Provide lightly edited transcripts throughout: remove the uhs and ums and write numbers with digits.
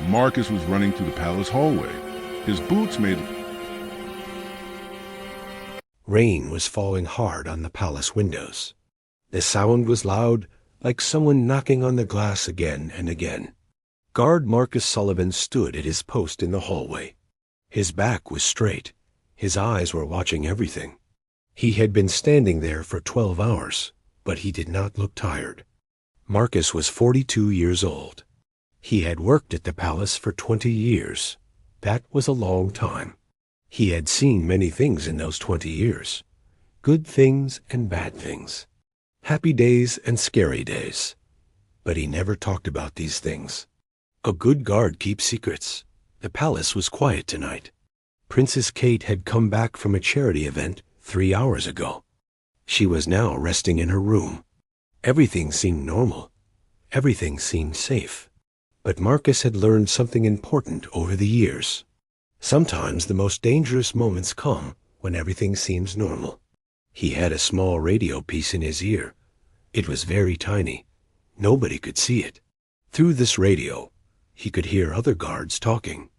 Marcus was running through the palace hallway. His boots made... Rain was falling hard on the palace windows. The sound was loud, like someone knocking on the glass again and again. Guard Marcus Sullivan stood at his post in the hallway. His back was straight. His eyes were watching everything. He had been standing there for 12 hours, but he did not look tired. Marcus was 42 years old. He had worked at the palace for 20 years. That was a long time. He had seen many things in those 20 years. Good things and bad things. Happy days and scary days. But he never talked about these things. A good guard keeps secrets. The palace was quiet tonight. Princess Kate had come back from a charity event 3 hours ago. She was now resting in her room. Everything seemed normal. Everything seemed safe. But Marcus had learned something important over the years. Sometimes the most dangerous moments come when everything seems normal. He had a small radio piece in his ear. It was very tiny. Nobody could see it. Through this radio, he could hear other guards talking.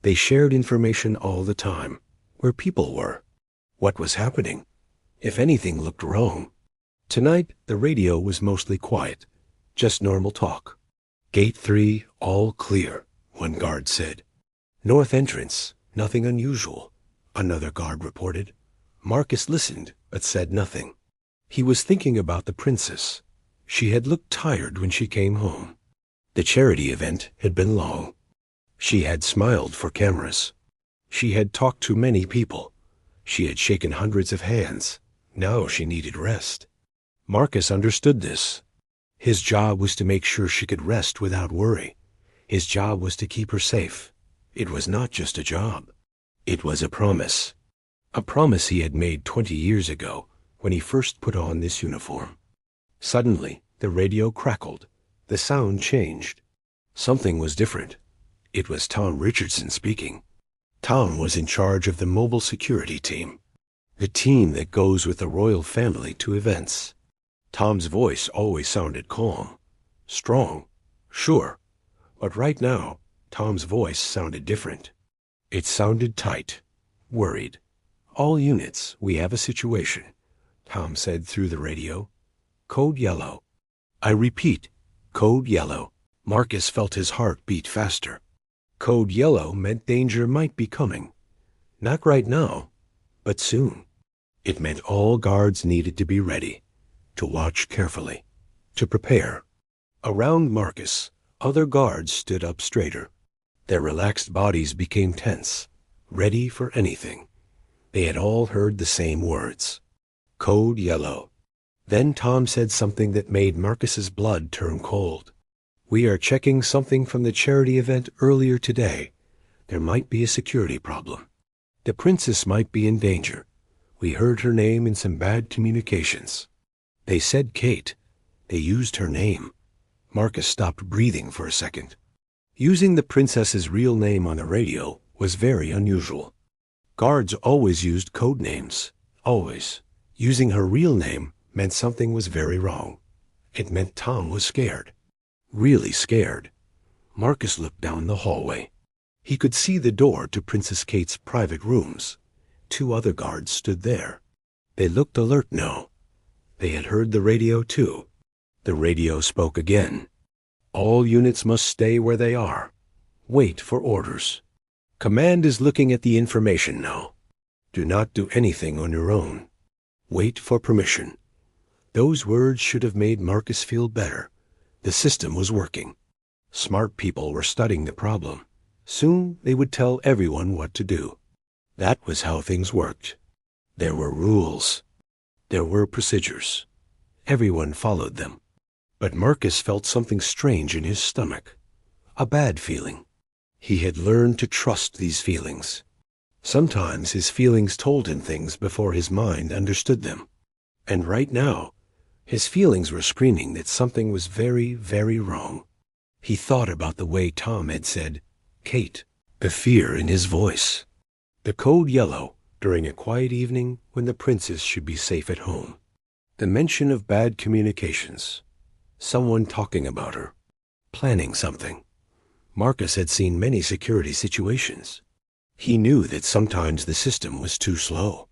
They shared information all the time, where people were, what was happening, if anything looked wrong. Tonight, the radio was mostly quiet, just normal talk. Gate 3, all clear, one guard said. North entrance, nothing unusual, another guard reported. Marcus listened, but said nothing. He was thinking about the princess. She had looked tired when she came home. The charity event had been long. She had smiled for cameras. She had talked to many people. She had shaken hundreds of hands. Now she needed rest. Marcus understood this. His job was to make sure she could rest without worry. His job was to keep her safe. It was not just a job. It was a promise. A promise he had made 20 years ago when he first put on this uniform. Suddenly, the radio crackled. The sound changed. Something was different. It was Tom Richardson speaking. Tom was in charge of the mobile security team, the team that goes with the royal family to events. Tom's voice always sounded calm, strong, sure. But right now, Tom's voice sounded different. It sounded tight, worried. All units, we have a situation, Tom said through the radio. Code yellow. I repeat, code yellow. Marcus felt his heart beat faster. Code yellow meant danger might be coming. Not right now, but soon. It meant all guards needed to be ready, to watch carefully, to prepare. Around Marcus, other guards stood up straighter. Their relaxed bodies became tense, ready for anything. They had all heard the same words. Code yellow. Then Tom said something that made Marcus's blood turn cold. We are checking something from the charity event earlier today. There might be a security problem. The princess might be in danger. We heard her name in some bad communications. They said Kate. They used her name. Marcus stopped breathing for a second. Using the princess's real name on the radio was very unusual. Guards always used code names. Always. Using her real name meant something was very wrong. It meant Tom was scared. Really scared. Marcus looked down the hallway. He could see the door to Princess Kate's private rooms. 2 other guards stood there. They looked alert now. They had heard the radio too. The radio spoke again. All units must stay where they are. Wait for orders. Command is looking at the information now. Do not do anything on your own. Wait for permission. Those words should have made Marcus feel better. The system was working. Smart people were studying the problem. Soon they would tell everyone what to do. That was how things worked. There were rules. There were procedures. Everyone followed them. But Marcus felt something strange in his stomach. A bad feeling. He had learned to trust these feelings. Sometimes his feelings told him things before his mind understood them. And right now, his feelings were screaming that something was very, very wrong. He thought about the way Tom had said, Kate, the fear in his voice. The code yellow during a quiet evening when the princess should be safe at home. The mention of bad communications. Someone talking about her. Planning something. Marcus had seen many security situations. He knew that sometimes the system was too slow.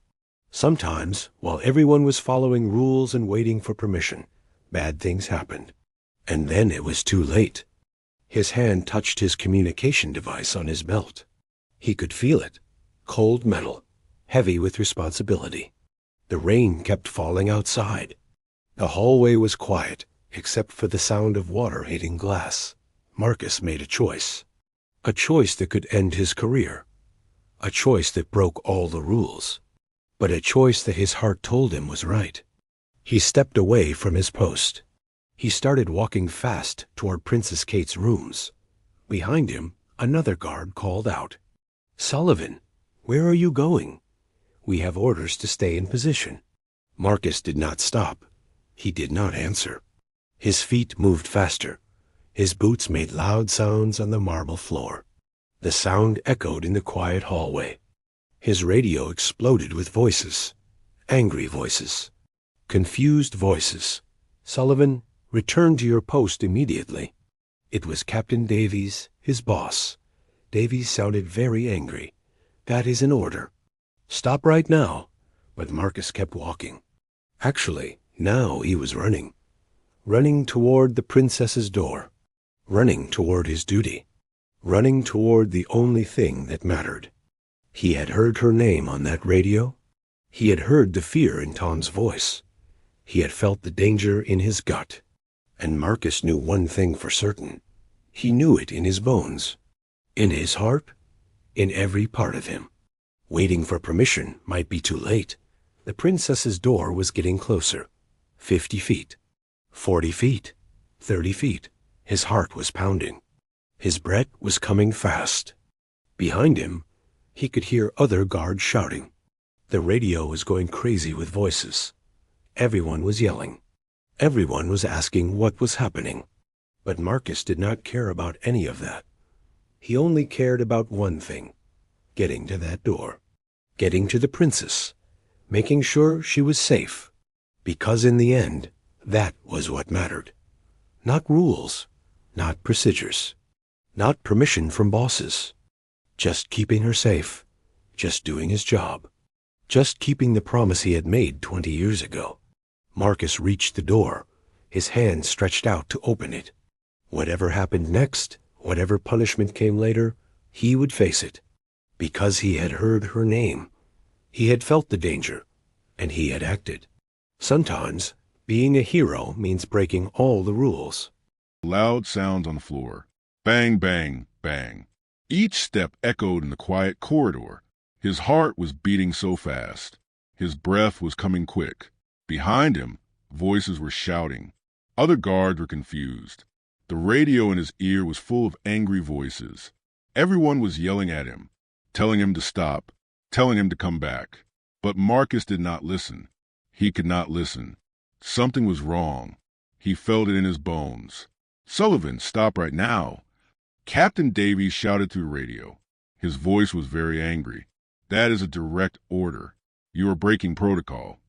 Sometimes, while everyone was following rules and waiting for permission, bad things happened. And then it was too late. His hand touched his communication device on his belt. He could feel it, cold metal, heavy with responsibility. The rain kept falling outside. The hallway was quiet, except for the sound of water hitting glass. Marcus made a choice that could end his career, a choice that broke all the rules, but a choice that his heart told him was right. He stepped away from his post. He started walking fast toward Princess Kate's rooms. Behind him, another guard called out, "Sullivan, where are you going? We have orders to stay in position." Marcus did not stop. He did not answer. His feet moved faster. His boots made loud sounds on the marble floor. The sound echoed in the quiet hallway. His radio exploded with voices, angry voices, confused voices. "Sullivan, return to your post immediately." It was Captain Davies, his boss. Davies sounded very angry. "That is an order. Stop right now." But Marcus kept walking. Actually, now he was running. Running toward the princess's door. Running toward his duty. Running toward the only thing that mattered. He had heard her name on that radio. He had heard the fear in Tom's voice. He had felt the danger in his gut. And Marcus knew one thing for certain. He knew it in his bones. In his heart. In every part of him. Waiting for permission might be too late. The princess's door was getting closer. 50 feet. 40 feet. 30 feet. His heart was pounding. His breath was coming fast. Behind him, he could hear other guards shouting. The radio was going crazy with voices. Everyone was yelling. Everyone was asking what was happening. But Marcus did not care about any of that. He only cared about one thing: getting to that door. Getting to the princess. Making sure she was safe. Because in the end, that was what mattered. Not rules. Not procedures. Not permission from bosses. Just keeping her safe. Just doing his job. Just keeping the promise he had made 20 years ago. Marcus reached the door, his hand stretched out to open it. Whatever happened next, whatever punishment came later, he would face it. Because he had heard her name. He had felt the danger, and he had acted. Sometimes, being a hero means breaking all the rules. Loud sounds on the floor. Bang, bang, bang. Each step echoed in the quiet corridor. His heart was beating so fast. His breath was coming quick. Behind him, voices were shouting. Other guards were confused. The radio in his ear was full of angry voices. Everyone was yelling at him, telling him to stop, telling him to come back. But Marcus did not listen. He could not listen. Something was wrong. He felt it in his bones. "Sullivan, stop right now." Captain Davies shouted through the radio. His voice was very angry. "That is a direct order. You are breaking protocol."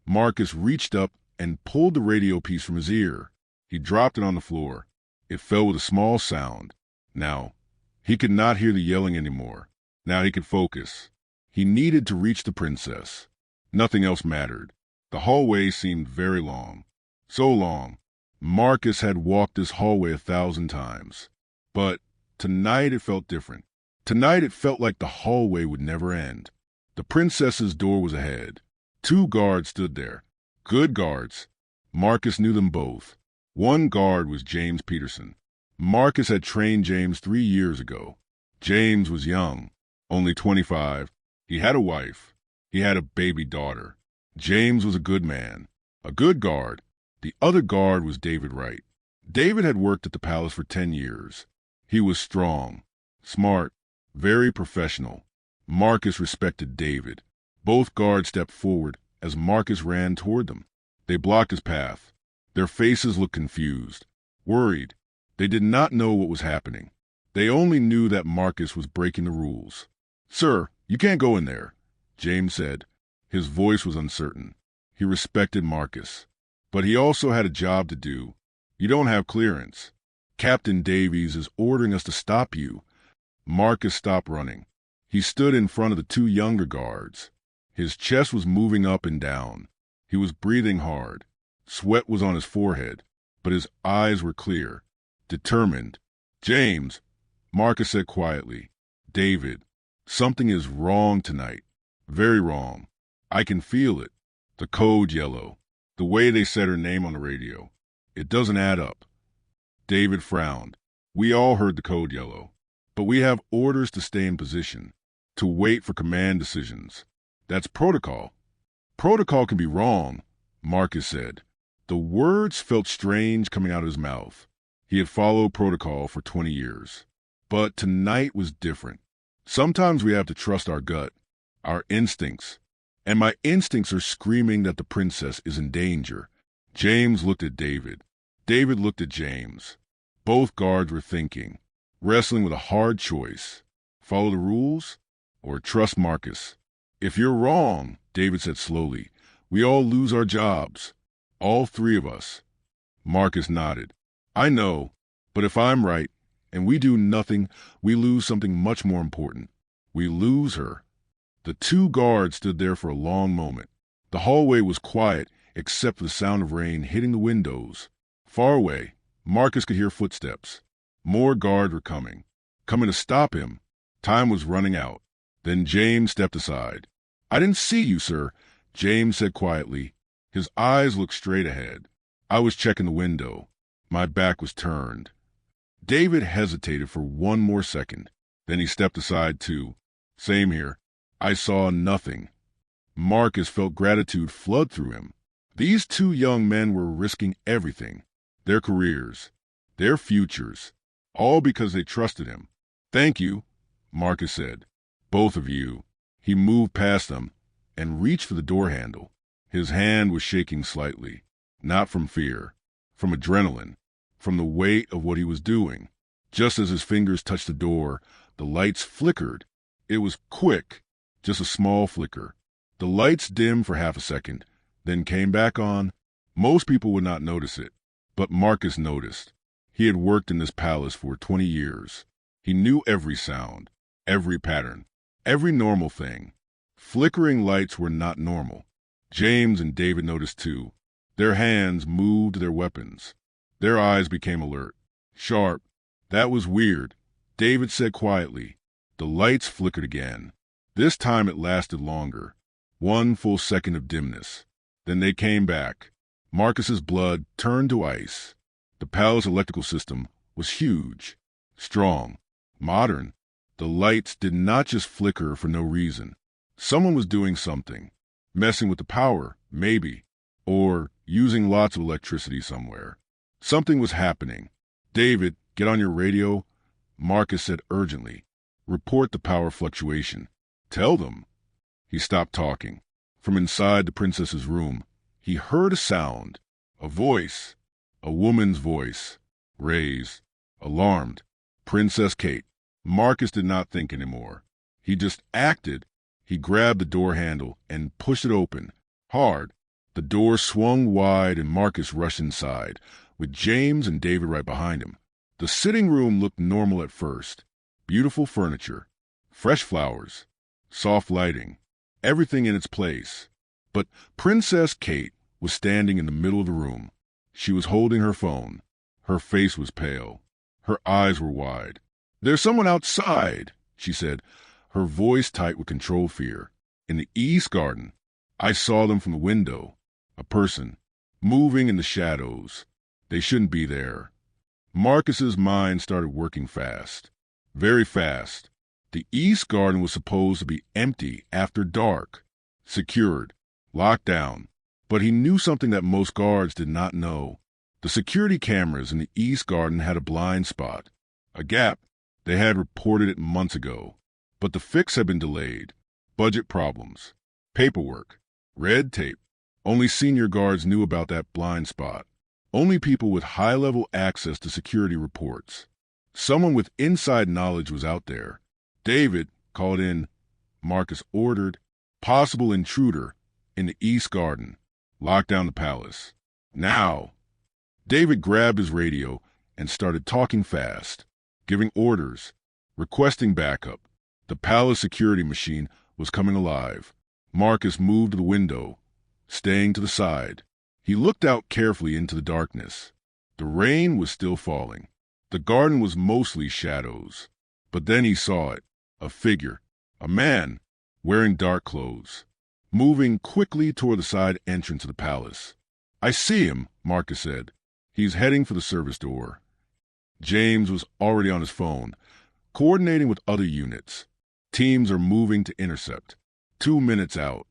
Marcus reached up and pulled the radio piece from his ear. He dropped it on the floor. It fell with a small sound. Now, he could not hear the yelling anymore. Now he could focus. He needed to reach the princess. Nothing else mattered. The hallway seemed very long. So long. Marcus had walked this hallway 1,000 times. But tonight it felt different. Tonight it felt like the hallway would never end. The princess's door was ahead. 2 guards stood there. Good guards. Marcus knew them both. One guard was James Peterson. Marcus had trained James 3 years ago. James was young, only 25. He had a wife. He had a baby daughter. James was a good man, a good guard. The other guard was David Wright. David had worked at the palace for 10 years. He was strong, smart, very professional. Marcus respected David. Both guards stepped forward as Marcus ran toward them. They blocked his path. Their faces looked confused, worried. They did not know what was happening. They only knew that Marcus was breaking the rules. "Sir, you can't go in there," James said. His voice was uncertain. He respected Marcus. But he also had a job to do. "You don't have clearance." Captain Davies is ordering us to stop you." Marcus stopped running. He stood in front of the two younger guards. His chest was moving up and down. He was breathing hard. Sweat was on his forehead, but his eyes were clear, determined. "James," Marcus said quietly. "David, something is wrong tonight. Very wrong. I can feel it. The code yellow. The way they said her name on the radio. It doesn't add up." David frowned. "We all heard the code yellow. But we have orders to stay in position, to wait for command decisions. That's protocol." "Protocol can be wrong," Marcus said. The words felt strange coming out of his mouth. He had followed protocol for 20 years. But tonight was different. Sometimes we have to trust our gut, our instincts. And my instincts are screaming that the princess is in danger. James looked at David. David looked at James. Both guards were thinking, wrestling with a hard choice. Follow the rules or trust Marcus? "If you're wrong," David said slowly, "we all lose our jobs. All three of us." Marcus nodded. "I know, but if I'm right and we do nothing, we lose something much more important. We lose her." The two guards stood there for a long moment. The hallway was quiet except for the sound of rain hitting the windows. Far away, Marcus could hear footsteps. More guards were coming to stop him. Time was running out. Then James stepped aside. "I didn't see you, sir," James said quietly. His eyes looked straight ahead. "I was checking the window. My back was turned." David hesitated for one more second. Then he stepped aside too. "Same here. I saw nothing." Marcus felt gratitude flood through him. These two young men were risking everything, their careers, their futures, all because they trusted him. "Thank you," Marcus said. "Both of you." He moved past them and reached for the door handle. His hand was shaking slightly, not from fear, from adrenaline, from the weight of what he was doing. Just as his fingers touched the door, the lights flickered. It was quick, just a small flicker. The lights dimmed for half a second, then came back on. Most people would not notice it, but Marcus noticed. He had worked in this palace for 20 years. He knew every sound, every pattern, every normal thing. Flickering lights were not normal. James and David noticed too. Their hands moved to their weapons. Their eyes became alert, sharp. "That was weird," David said quietly. The lights flickered again. This time it lasted longer. 1 full second of dimness. Then they came back. Marcus's blood turned to ice. The palace electrical system was huge, strong, modern. The lights did not just flicker for no reason. Someone was doing something, messing with the power, maybe, or using lots of electricity somewhere. Something was happening. "David, get on your radio," Marcus said urgently. "Report the power fluctuation. Tell them." He stopped talking. From inside the princess's room, he heard a sound, a voice, a woman's voice, raised, alarmed. "Princess Kate." Marcus did not think anymore. He just acted. He grabbed the door handle and pushed it open, hard. The door swung wide and Marcus rushed inside, with James and David right behind him. The sitting room looked normal at first. Beautiful furniture, fresh flowers, soft lighting, everything in its place. But Princess Kate was standing in the middle of the room. She was holding her phone. Her face was pale. Her eyes were wide. "There's someone outside," she said, her voice tight with controlled fear. "In the East Garden. I saw them from the window. A person, moving in the shadows. They shouldn't be there." Marcus's mind started working fast. Very fast. The East Garden was supposed to be empty after dark, secured, locked down. But he knew something that most guards did not know. The security cameras in the East Garden had a blind spot, a gap. They had reported it months ago. But the fix had been delayed. Budget problems, paperwork, red tape. Only senior guards knew about that blind spot. Only people with high-level access to security reports. Someone with inside knowledge was out there. "David," called in. Marcus ordered. "Possible intruder in the East Garden. Lock down the palace. Now." David grabbed his radio and started talking fast, giving orders, requesting backup. The palace security machine was coming alive. Marcus moved to the window, staying to the side. He looked out carefully into the darkness. The rain was still falling. The garden was mostly shadows. But then he saw it, a figure, a man, wearing dark clothes, moving quickly toward the side entrance of the palace. "I see him," Marcus said. "He's heading for the service door." James was already on his phone, coordinating with other units. Teams are moving to intercept. 2 minutes out.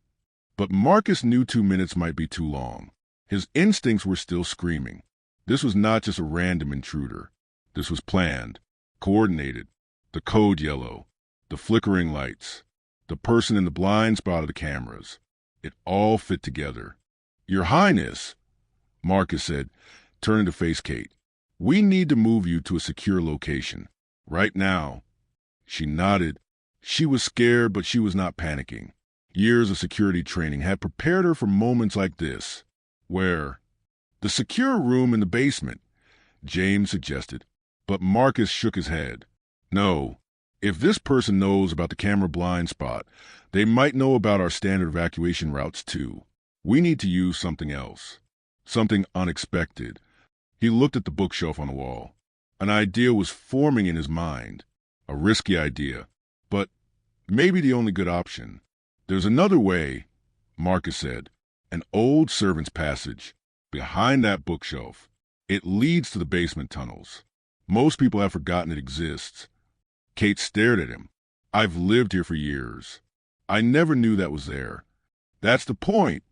But Marcus knew 2 minutes might be too long. His instincts were still screaming. This was not just a random intruder. This was planned, coordinated. The code yellow, the flickering lights, the person in the blind spot of the cameras. It all fit together. "Your Highness," Marcus said, turning to face Kate, "we need to move you to a secure location. Right now." She nodded. She was scared, but she was not panicking. Years of security training had prepared her for moments like this. "Where?" "The secure room in the basement," James suggested, but Marcus shook his head. "No. If this person knows about the camera blind spot, they might know about our standard evacuation routes too. We need to use something else. Something unexpected." He looked at the bookshelf on the wall. An idea was forming in his mind. A risky idea, but maybe the only good option. "There's another way," Marcus said. "An old servant's passage, behind that bookshelf. It leads to the basement tunnels. Most people have forgotten it exists." Kate stared at him. "I've lived here for years. I never knew that was there." "That's the point,"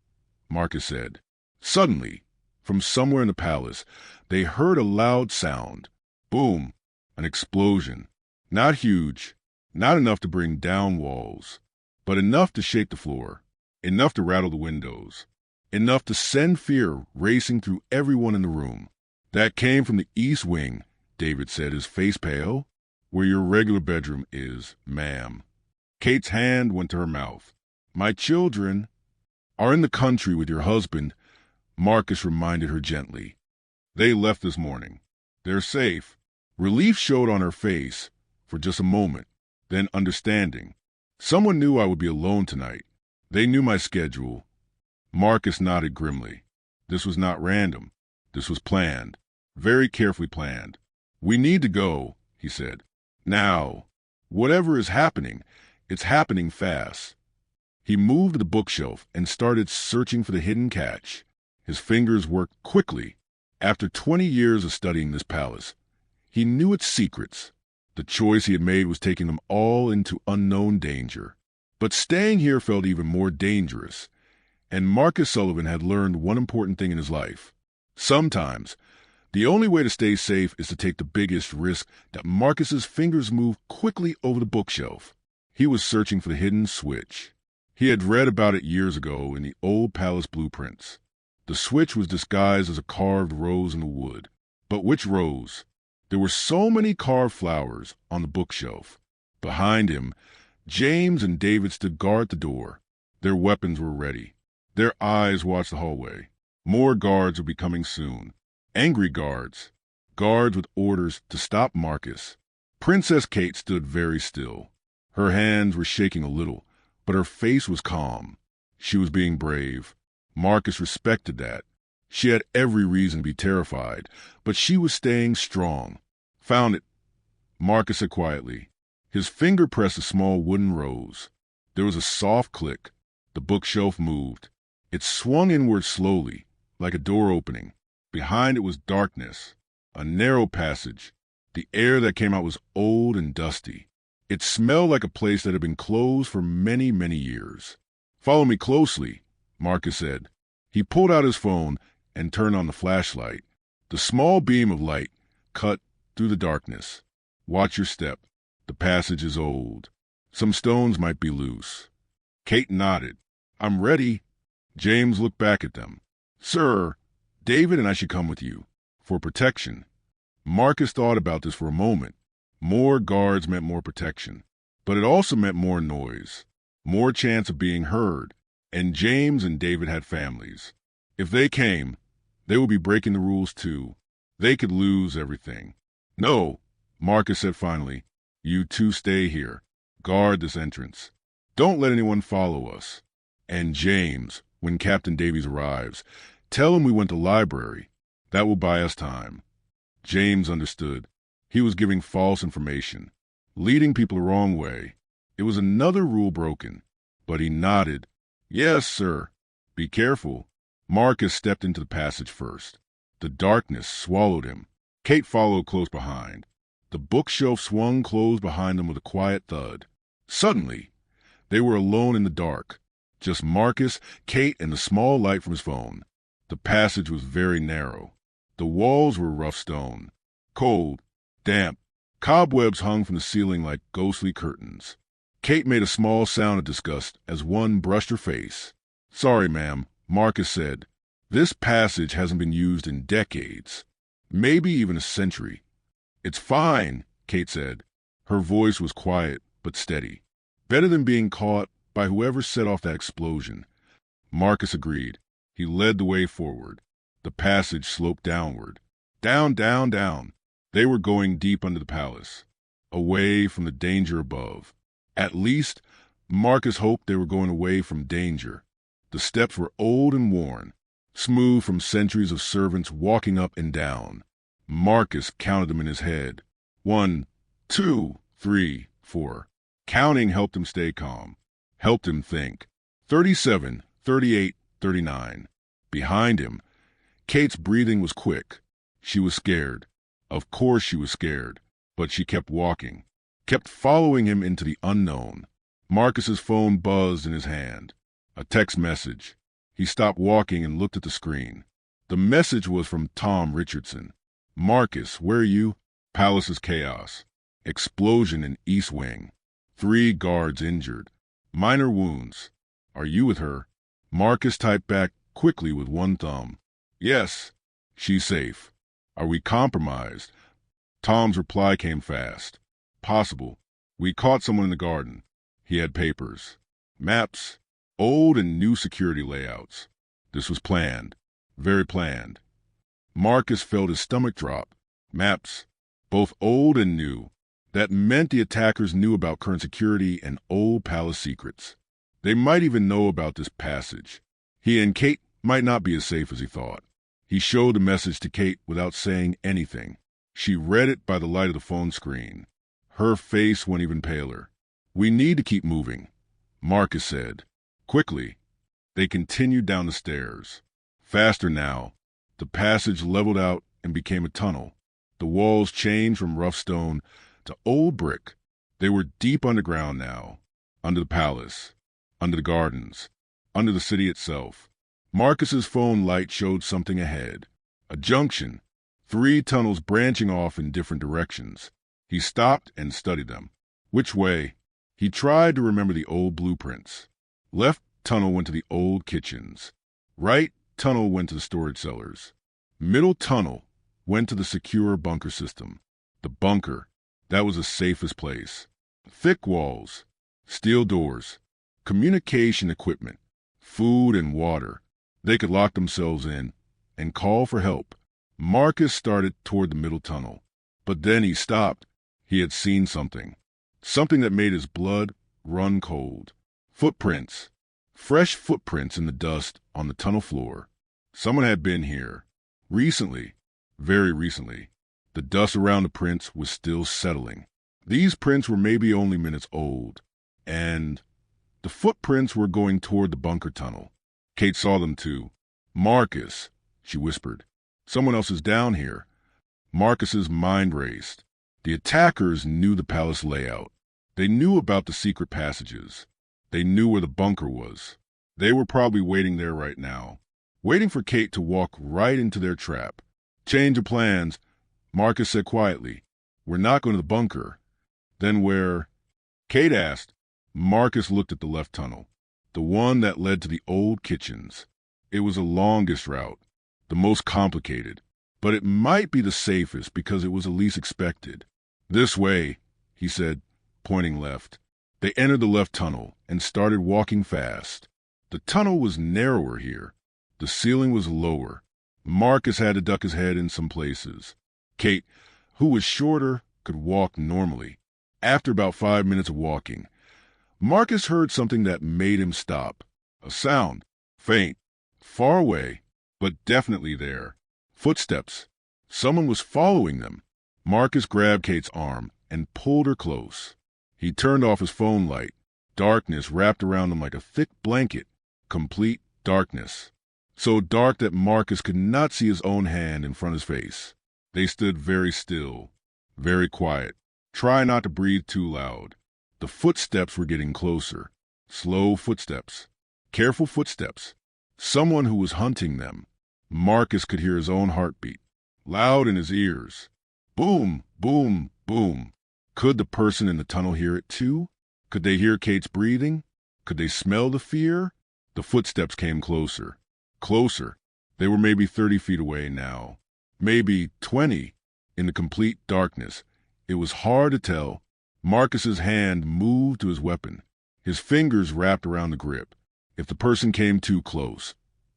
Marcus said. Suddenly, from somewhere in the palace, they heard a loud sound. Boom! An explosion. Not huge, not enough to bring down walls, but enough to shake the floor, enough to rattle the windows, enough to send fear racing through everyone in the room. "That came from the east wing," David said, his face pale. "Where your regular bedroom is, ma'am." Kate's hand went to her mouth. "My children are in the country with your husband," Marcus reminded her gently. "They left this morning. They're safe." Relief showed on her face for just a moment, then understanding. "Someone knew I would be alone tonight. They knew my schedule." Marcus nodded grimly. This was not random. This was planned, very carefully planned. "We need to go," he said. "Now. Whatever is happening, it's happening fast." He moved to the bookshelf and started searching for the hidden catch. His fingers worked quickly. After 20 years of studying this palace, he knew its secrets. The choice he had made was taking them all into unknown danger. But staying here felt even more dangerous. And Marcus Sullivan had learned one important thing in his life. Sometimes, the only way to stay safe is to take the biggest risk. That Marcus's fingers moved quickly over the bookshelf. He was searching for the hidden switch. He had read about it years ago in the old palace blueprints. The switch was disguised as a carved rose in the wood. But which rose? There were so many carved flowers on the bookshelf. Behind him, James and David stood guard at the door. Their weapons were ready. Their eyes watched the hallway. More guards would be coming soon. Angry guards. Guards with orders to stop Marcus. Princess Kate stood very still. Her hands were shaking a little, but her face was calm. She was being brave. Marcus respected that. She had every reason to be terrified, but she was staying strong. "Found it," Marcus said quietly. His finger pressed a small wooden rose. There was a soft click. The bookshelf moved. It swung inward slowly, like a door opening. Behind it was darkness, a narrow passage. The air that came out was old and dusty. It smelled like a place that had been closed for many, many years. "Follow me closely," Marcus said. He pulled out his phone and turned on the flashlight. The small beam of light cut through the darkness. "Watch your step. The passage is old. Some stones might be loose." Kate nodded. "I'm ready." James looked back at them. "Sir, David and I should come with you. For protection." Marcus thought about this for a moment. More guards meant more protection. But it also meant more noise. More chance of being heard. And James and David had families. If they came, they would be breaking the rules too. They could lose everything. No, Marcus said finally. You two stay here. Guard this entrance. Don't let anyone follow us. And James, when Captain Davies arrives, tell him we went to library. That will buy us time. James understood. He was giving false information, leading people the wrong way. It was another rule broken, but he nodded. Yes, sir. Be careful. Marcus stepped into the passage first. The darkness swallowed him. Kate followed close behind. The bookshelf swung closed behind them with a quiet thud. Suddenly, they were alone in the dark. Just Marcus, Kate, and the small light from his phone. The passage was very narrow. The walls were rough stone. Cold, damp, cobwebs hung from the ceiling like ghostly curtains. Kate made a small sound of disgust as one brushed her face. Sorry, ma'am, Marcus said. This passage hasn't been used in decades. Maybe even a century. It's fine, Kate said. Her voice was quiet but steady. Better than being caught by whoever set off that explosion. Marcus agreed. He led the way forward. The passage sloped downward. Down, down, down. They were going deep under the palace, away from the danger above. At least, Marcus hoped they were going away from danger. The steps were old and worn, smooth from centuries of servants walking up and down. Marcus counted them in his head. 1, 2, 3, 4. Counting helped him stay calm, helped him think. 37, 38, 39. Behind him, Kate's breathing was quick. She was scared. Of course she was scared, but she kept walking, kept following him into the unknown. Marcus's phone buzzed in his hand. A text message. He stopped walking and looked at the screen. The message was from Tom Richardson. Marcus, where are you? Palace's chaos. Explosion in East Wing. 3 guards injured. Minor wounds. Are you with her? Marcus typed back quickly with one thumb. Yes. She's safe. Are we compromised? Tom's reply came fast. Possible. We caught someone in the garden. He had papers. Maps. Old and new security layouts. This was planned. Very planned. Marcus felt his stomach drop. Maps. Both old and new. That meant the attackers knew about current security and old palace secrets. They might even know about this passage. He and Kate might not be as safe as he thought. He showed the message to Kate without saying anything. She read it by the light of the phone screen. Her face went even paler. We need to keep moving, Marcus said. Quickly, they continued down the stairs. Faster now. The passage leveled out and became a tunnel. The walls changed from rough stone to old brick. They were deep underground now, under the palace, under the gardens, under the city itself. Marcus's phone light showed something ahead. A junction. 3 tunnels branching off in different directions. He stopped and studied them. Which way? He tried to remember the old blueprints. Left tunnel went to the old kitchens. Right tunnel went to the storage cellars. Middle tunnel went to the secure bunker system. The bunker. That was the safest place. Thick walls. Steel doors. Communication equipment. Food and water. They could lock themselves in and call for help. Marcus started toward the middle tunnel, but then he stopped. He had seen something. Something that made his blood run cold. Footprints. Fresh footprints in the dust on the tunnel floor. Someone had been here. Recently. Very recently. The dust around the prints was still settling. These prints were maybe only minutes old. And the footprints were going toward the bunker tunnel. Kate saw them too. Marcus, she whispered. Someone else is down here. Marcus's mind raced. The attackers knew the palace layout. They knew about the secret passages. They knew where the bunker was. They were probably waiting there right now, waiting for Kate to walk right into their trap. Change of plans, Marcus said quietly. We're not going to the bunker. Then where? Kate asked. Marcus looked at the left tunnel, the one that led to the old kitchens. It was the longest route, the most complicated, but it might be the safest because it was the least expected. This way, he said, pointing left. They entered the left tunnel and started walking fast. The tunnel was narrower here. The ceiling was lower. Marcus had to duck his head in some places. Kate, who was shorter, could walk normally. After about 5 minutes of walking, Marcus heard something that made him stop. A sound, faint, far away, but definitely there. Footsteps. Someone was following them. Marcus grabbed Kate's arm and pulled her close. He turned off his phone light. Darkness wrapped around them like a thick blanket. Complete darkness. So dark that Marcus could not see his own hand in front of his face. They stood very still, very quiet. Try not to breathe too loud. The footsteps were getting closer. Slow footsteps. Careful footsteps. Someone who was hunting them. Marcus could hear his own heartbeat, loud in his ears. Boom, boom, boom. Could the person in the tunnel hear it too? Could they hear Kate's breathing? Could they smell the fear? The footsteps came closer. Closer. They were maybe 30 feet away now. Maybe 20. In the complete darkness, it was hard to tell. Marcus's hand moved to his weapon. His fingers wrapped around the grip. If the person came too close,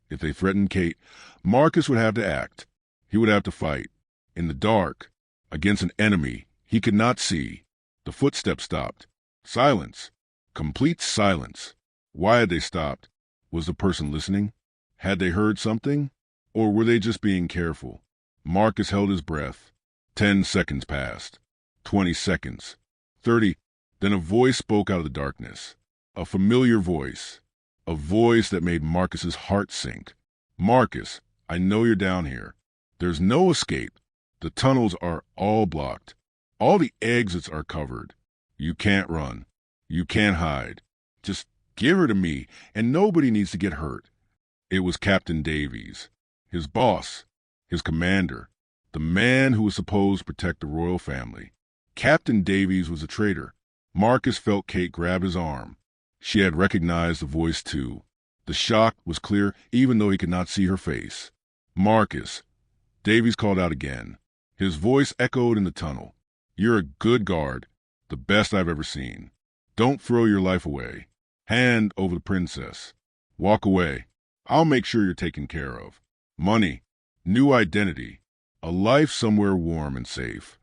if they threatened Kate, Marcus would have to act. He would have to fight. In the dark, against an enemy he could not see. The footsteps stopped. Silence. Complete silence. Why had they stopped? Was the person listening? Had they heard something? Or were they just being careful? Marcus held his breath. 10 seconds passed. 20 seconds. 30. Then a voice spoke out of the darkness. A familiar voice. A voice that made Marcus's heart sink. Marcus, I know you're down here. There's no escape. The tunnels are all blocked. All the exits are covered. You can't run. You can't hide. Just give her to me, and nobody needs to get hurt. It was Captain Davies, his boss, his commander, the man who was supposed to protect the royal family. Captain Davies was a traitor. Marcus felt Kate grab his arm. She had recognized the voice too. The shock was clear even though he could not see her face. Marcus. Davies called out again. His voice echoed in the tunnel. You're a good guard, the best I've ever seen. Don't throw your life away. Hand over the princess. Walk away. I'll make sure you're taken care of. Money, new identity, a life somewhere warm and safe.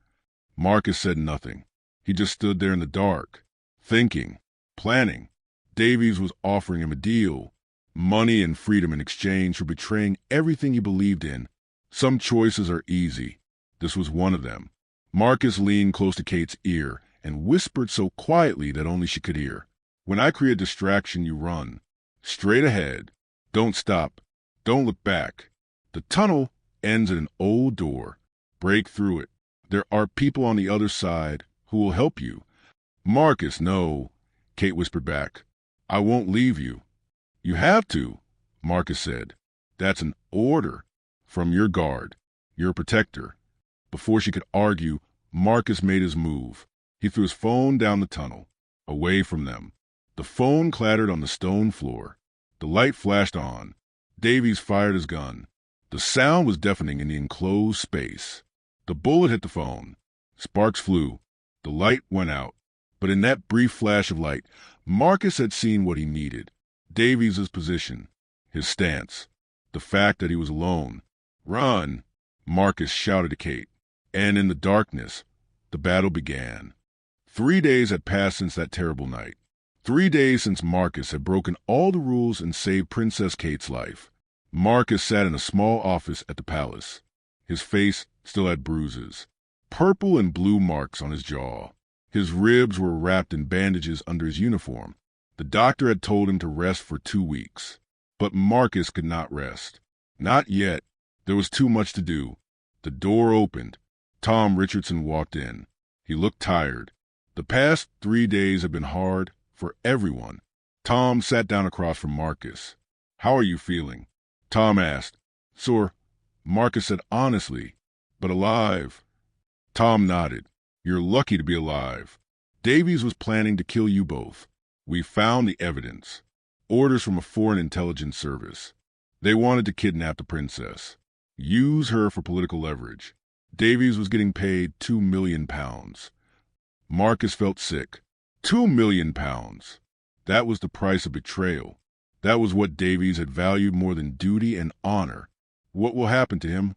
Marcus said nothing. He just stood there in the dark, thinking, planning. Davies was offering him a deal, money and freedom in exchange for betraying everything he believed in. Some choices are easy. This was one of them. Marcus leaned close to Kate's ear and whispered so quietly that only she could hear. When I create a distraction, you run. Straight ahead. Don't stop. Don't look back. The tunnel ends at an old door. Break through it. There are people on the other side who will help you. Marcus, no, Kate whispered back. I won't leave you. You have to, Marcus said. That's an order from your guard, your protector. Before she could argue, Marcus made his move. He threw his phone down the tunnel, away from them. The phone clattered on the stone floor. The light flashed on. Davies fired his gun. The sound was deafening in the enclosed space. The bullet hit the phone. Sparks flew. The light went out. But in that brief flash of light, Marcus had seen what he needed. Davies' position, his stance, the fact that he was alone. Run, Marcus shouted to Kate. And in the darkness, the battle began. 3 days had passed since that terrible night. 3 days since Marcus had broken all the rules and saved Princess Kate's life. Marcus sat in a small office at the palace. His face still had bruises, purple and blue marks on his jaw. His ribs were wrapped in bandages under his uniform. The doctor had told him to rest for 2 weeks. But Marcus could not rest. Not yet. There was too much to do. The door opened. Tom Richardson walked in. He looked tired. The past 3 days had been hard for everyone. Tom sat down across from Marcus. How are you feeling? Tom asked. Sore, Marcus said honestly, but alive. Tom nodded. You're lucky to be alive. Davies was planning to kill you both. We found the evidence. Orders from a foreign intelligence service. They wanted to kidnap the princess. Use her for political leverage. Davies was getting paid £2 million. Marcus felt sick. £2 million. That was the price of betrayal. That was what Davies had valued more than duty and honor. What will happen to him?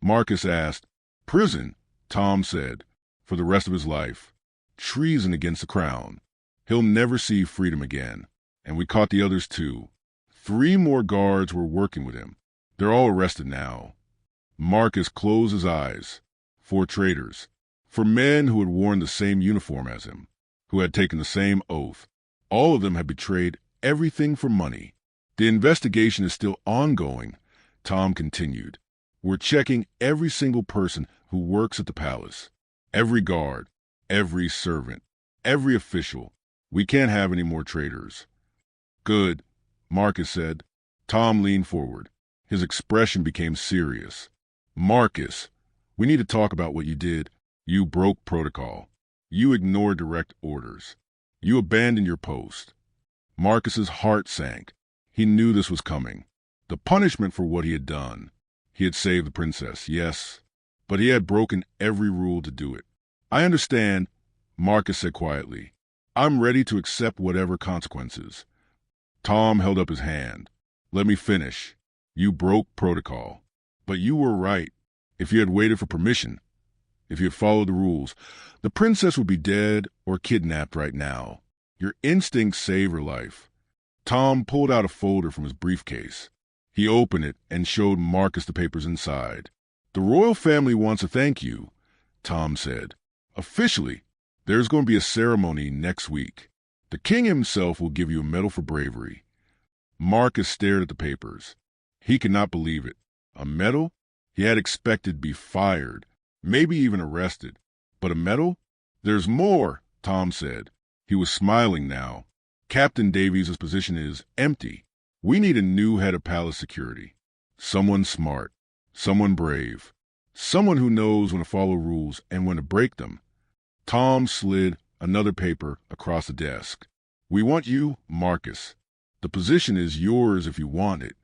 Marcus asked. Prison, Tom said, for the rest of his life. Treason against the crown. He'll never see freedom again. And we caught the others too. 3 more guards were working with him. They're all arrested now. Marcus closed his eyes. 4 traitors. 4 men who had worn the same uniform as him, who had taken the same oath. All of them had betrayed everything for money. The investigation is still ongoing, Tom continued. We're checking every single person who works at the palace. Every guard, every servant, every official. We can't have any more traitors. Good, Marcus said. Tom leaned forward. His expression became serious. Marcus, we need to talk about what you did. You broke protocol. You ignored direct orders. You abandoned your post. Marcus's heart sank. He knew this was coming. The punishment for what he had done. He had saved the princess, yes, but he had broken every rule to do it. I understand, Marcus said quietly. I'm ready to accept whatever consequences. Tom held up his hand. Let me finish. You broke protocol. But you were right. If you had waited for permission, if you had followed the rules, the princess would be dead or kidnapped right now. Your instincts saved her life. Tom pulled out a folder from his briefcase. He opened it and showed Marcus the papers inside. The royal family wants to thank you, Tom said. Officially, there's going to be a ceremony next week. The king himself will give you a medal for bravery. Marcus stared at the papers. He could not believe it. A medal? He had expected to be fired, maybe even arrested. But a medal? There's more, Tom said. He was smiling now. Captain Davies' position is empty. We need a new head of palace security. Someone smart, someone brave, someone who knows when to follow rules and when to break them. Tom slid another paper across the desk. We want you, Marcus. The position is yours if you want it.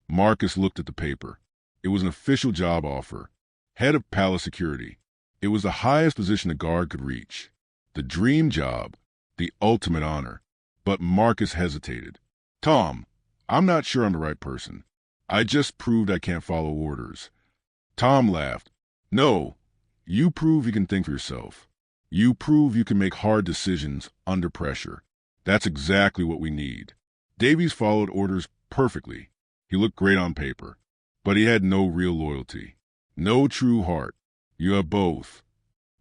Marcus looked at the paper. It was an official job offer. Head of palace security. It was the highest position a guard could reach. The dream job, the ultimate honor. But Marcus hesitated. Tom, I'm not sure I'm the right person. I just proved I can't follow orders. Tom laughed. No, you prove you can think for yourself. You prove you can make hard decisions under pressure. That's exactly what we need. Davies followed orders perfectly. He looked great on paper, but he had no real loyalty, no true heart. You have both.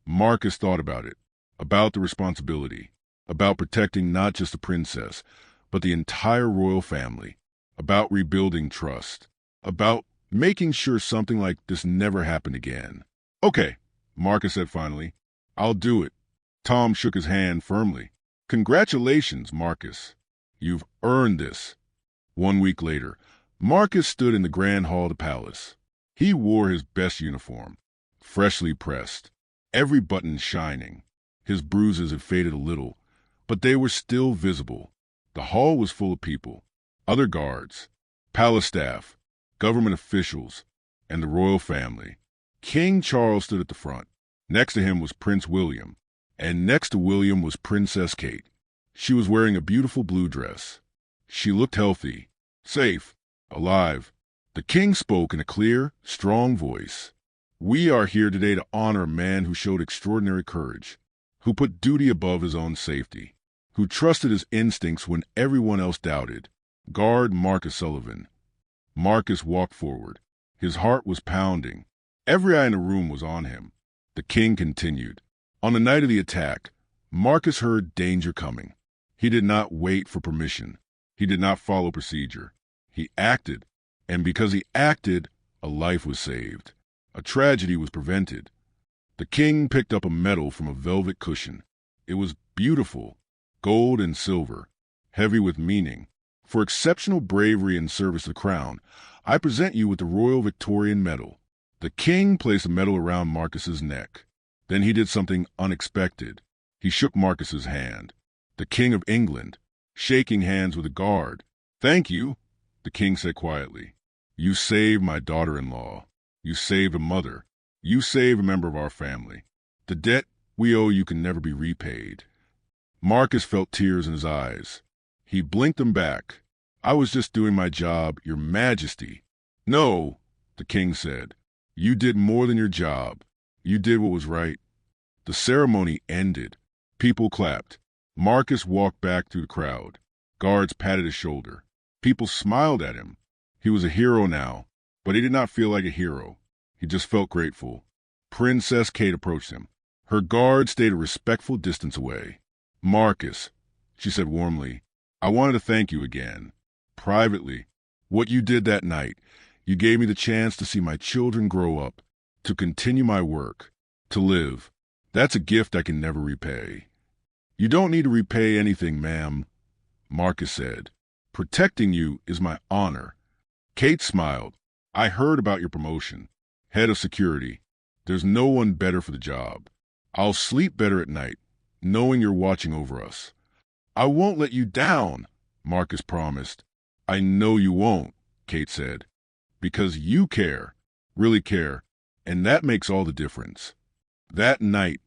Marcus thought about it, about the responsibility, about protecting not just the princess, but the entire royal family, about rebuilding trust, about making sure something like this never happened again. Okay, Marcus said finally. I'll do it. Tom shook his hand firmly. Congratulations, Marcus. You've earned this. 1 week later, Marcus stood in the grand hall of the palace. He wore his best uniform, freshly pressed, every button shining. His bruises had faded a little, but they were still visible. The hall was full of people, other guards, palace staff, government officials, and the royal family. King Charles stood at the front. Next to him was Prince William, and next to William was Princess Kate. She was wearing a beautiful blue dress. She looked healthy, safe, alive. The king spoke in a clear, strong voice. We are here today to honor a man who showed extraordinary courage, who put duty above his own safety, who trusted his instincts when everyone else doubted. Guard Marcus Sullivan. Marcus walked forward. His heart was pounding. Every eye in the room was on him. The king continued. On the night of the attack, Marcus heard danger coming. He did not wait for permission. He did not follow procedure. He acted, and because he acted, a life was saved. A tragedy was prevented. The king picked up a medal from a velvet cushion. It was beautiful, gold and silver, heavy with meaning. For exceptional bravery and service to the crown, I present you with the Royal Victorian Medal. The king placed the medal around Marcus's neck. Then he did something unexpected. He shook Marcus's hand. The King of England, shaking hands with a guard. Thank you, the king said quietly. You saved my daughter-in-law. You saved a mother. You saved a member of our family. The debt we owe you can never be repaid. Marcus felt tears in his eyes. He blinked them back. I was just doing my job, Your Majesty. No, The king said. "You did more than your job. You did what was right." The ceremony ended. People clapped. Marcus walked back through the crowd. Guards patted his shoulder. People smiled at him. He was a hero now, but he did not feel like a hero. He just felt grateful. Princess Kate approached him. Her guard stayed a respectful distance away. "Marcus," she said warmly, "I wanted to thank you again. Privately. What you did that night. You gave me the chance to see my children grow up, to continue my work, to live. That's a gift I can never repay." "You don't need to repay anything, ma'am," Marcus said. "Protecting you is my honor." Kate smiled. "I heard about your promotion. Head of security. There's no one better for the job. I'll sleep better at night, knowing you're watching over us." "I won't let you down," Marcus promised. "I know you won't," Kate said. "Because you care, really care, and that makes all the difference." That night,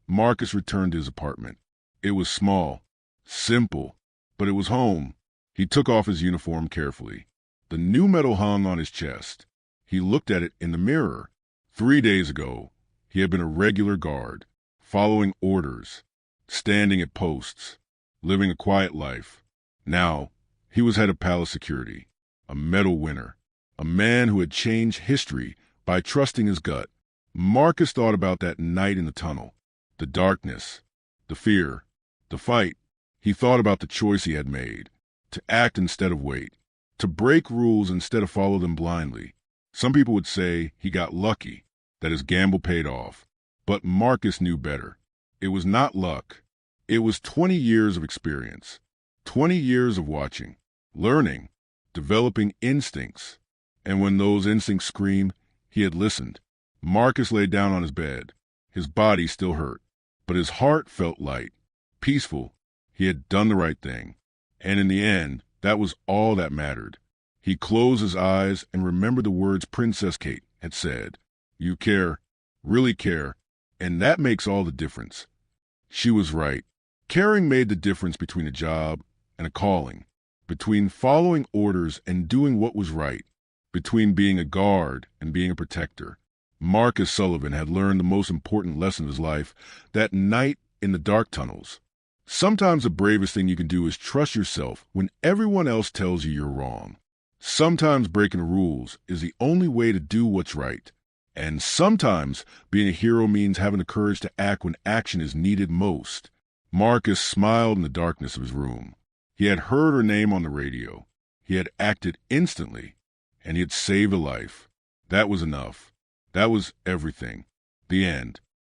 Marcus returned to his apartment. It was small, simple, but it was home. He took off his uniform carefully. The new medal hung on his chest. He looked at it in the mirror. 3 days ago, he had been a regular guard, following orders, standing at posts, living a quiet life. Now, he was head of palace security, a medal winner, a man who had changed history by trusting his gut. Marcus thought about that night in the tunnel, the darkness, the fear, the fight. He thought about the choice he had made, to act instead of wait, to break rules instead of follow them blindly. Some people would say he got lucky, that his gamble paid off. But Marcus knew better. It was not luck. It was 20 years of experience, 20 years of watching, learning, developing instincts. And when those instincts screamed, he had listened. Marcus lay down on his bed. His body still hurt, but his heart felt light, peaceful. He had done the right thing. And in the end, that was all that mattered. He closed his eyes and remembered the words Princess Kate had said. "You care, really care, and that makes all the difference." She was right. Caring made the difference between a job and a calling, between following orders and doing what was right, between being a guard and being a protector. Marcus Sullivan had learned the most important lesson of his life that night in the dark tunnels. Sometimes the bravest thing you can do is trust yourself when everyone else tells you you're wrong. Sometimes breaking the rules is the only way to do what's right. And sometimes being a hero means having the courage to act when action is needed most. Marcus smiled in the darkness of his room. He had heard her name on the radio. He had acted instantly, and he had saved a life. That was enough. That was everything. The end.